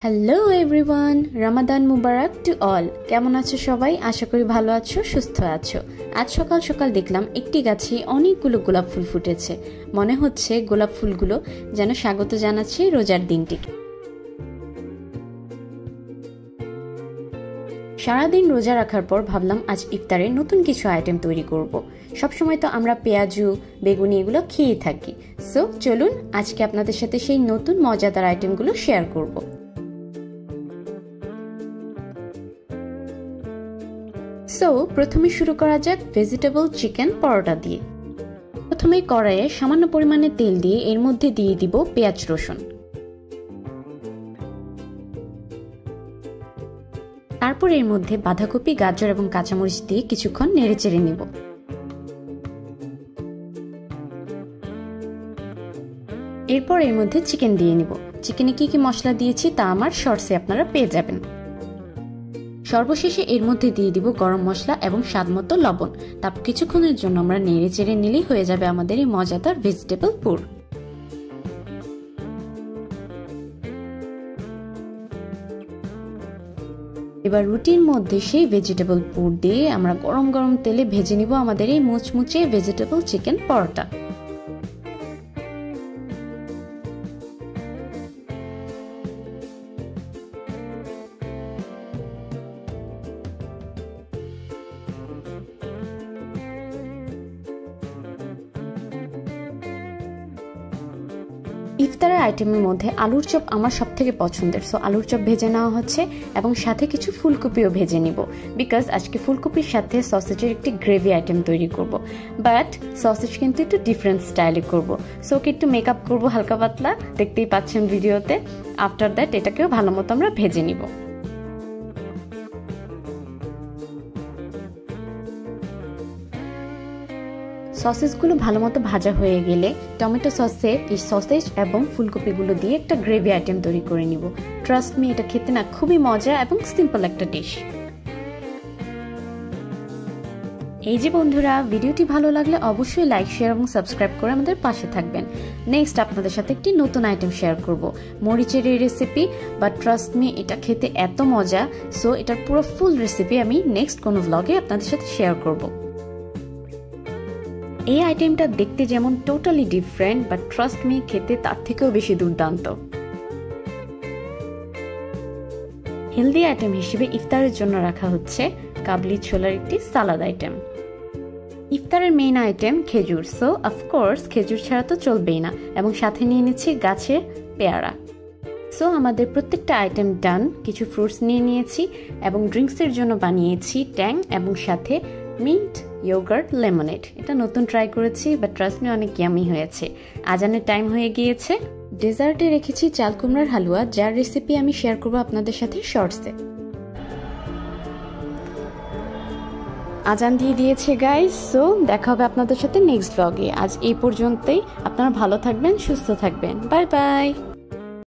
Hello everyone, Ramadan Mubarak to all. কেমন আছো সবাই? আশা করি ভালো আছো, সুস্থ আছো। আজ সকাল সকাল দেখলাম একটি গাছে অনেকগুলো গোলাপ ফুল ফুটেছে। মনে হচ্ছে গোলাপ ফুলগুলো যেন স্বাগত জানাচ্ছে রোজার দিনটিকে। সারাদিন রোজা রাখার পর ভাবলাম আজ ইফতারে নতুন কিছু আইটেম তৈরি করব। সবসময় তো আমরা পেঁয়াজু বেগুনি এগুলো খেয়ে থাকি। সো চলুন আজকে আপনাদের সাথে সেই নতুন মজাদার আইটেমগুলো শেয়ার করব। সো প্রথমে শুরু করা যাক ভেজিটেবল চিকেন পরোটা দিয়ে। প্রথমে কড়াইয়ে সামান্য পরিমাণে তেল দিয়ে এর মধ্যে দিয়ে দিব পেঁয়াজ রসুন। তারপর এর মধ্যে বাঁধাকপি, গাজর এবং কাঁচামরিচ দিয়ে কিছুক্ষণ নেড়েচেড়ে নিব। এরপর এর মধ্যে চিকেন দিয়ে নিব। চিকেনে কি কি মশলা দিয়েছি তা আমার শর্টসে আপনারা পেয়ে যাবেন। সর্বশেষে এর মধ্যে দিয়ে দিব গরম মশলা এবং স্বাদমতো লবণ। তারপর কিছুক্ষণের জন্য আমরা নেড়ে চেড়ে নিলেই হয়ে যাবে আমাদের এই মজাদার ভেজিটেবল পুর। এবার রুটির মধ্যে সেই ভেজিটেবল পুর দিয়ে আমরা গরম গরম তেলে ভেজে নিব আমাদের এই মুচমুচে ভেজিটেবল চিকেন পরোটা। ইফতারের আইটেমের মধ্যে আলুর চপ আমার সব থেকে পছন্দের। সো আলুর চপ ভেজে নেওয়া হচ্ছে এবং সাথে কিছু ফুলকপিও ভেজে নিব, বিকজ আজকে ফুলকপির সাথে সসেজের একটি গ্রেভি আইটেম তৈরি করব। বাট সসেজ কিন্তু একটু ডিফারেন্ট স্টাইলে করব। সো ওকে একটু মেকআপ করব হালকা পাতলা, দেখতেই পাচ্ছেন ভিডিওতে। আফটার দ্যাট এটাকেও ভালো মতো আমরা ভেজে নিব। সসেজগুলো ভালো মতো ভাজা হয়ে গেলে টমেটো সসে এই সসেজ এবং ফুলকপিগুলো দিয়ে একটা গ্রেভি আইটেম তৈরি করে নিব। ট্রাস্ট মি, এটা খেতে না খুবই মজা এবং সিম্পল একটা ডিশ। এই যে বন্ধুরা, ভিডিওটি ভালো লাগলে অবশ্যই লাইক, শেয়ার এবং সাবস্ক্রাইব করে আমাদের পাশে থাকবেন। নেক্সট আপনাদের সাথে একটি নতুন আইটেম শেয়ার করব, মরিচের এই রেসিপি। বাট ট্রাস্ট মি, এটা খেতে এত মজা। সো এটার পুরো ফুল রেসিপি আমি নেক্সট কোনো ভ্লগে আপনাদের সাথে শেয়ার করব। এই আইটেমটা দেখতে যেমন totally different, but trust me খেতে তার থেকেও বেশি দুর্দান্ত। হেলদি আইটেম হিসেবে ইফতারের জন্য রাখা হচ্ছে কাবলি ছোলার একটি সালাদ আইটেম। ইফতারের মেইন আইটেম খেজুর। সো অফকোর্স খেজুর ছাড়া তো চলবেই না, এবং সাথে নিয়ে নিচ্ছি গাছের পেয়ারা। সো আমাদের প্রত্যেকটা আইটেম ডান। কিছু ফ্রুটস নিয়ে নিয়েছি এবং ড্রিঙ্কসের জন্য বানিয়েছি ট্যাং এবং সাথে মিন্ট ইয়োগার্ট লেমনেড। এটা নতুন ট্রাই করেছি, বাট ট্রাস্ট মি অনেক ইয়ামি হয়েছে। আজানের টাইম হয়ে গিয়েছে। ডেজার্টে রেখেছি চাল কুমড়ার হালুয়া, যার রেসিপি আমি শেয়ার করবো আপনাদের সাথে শর্টসে। আজান দিয়ে দিয়েছে গাইস। সো দেখা হবে আপনাদের সাথে নেক্সট ব্লগে। আজ এই পর্যন্তই। আপনারা ভালো থাকবেন, সুস্থ থাকবেন। Bye bye.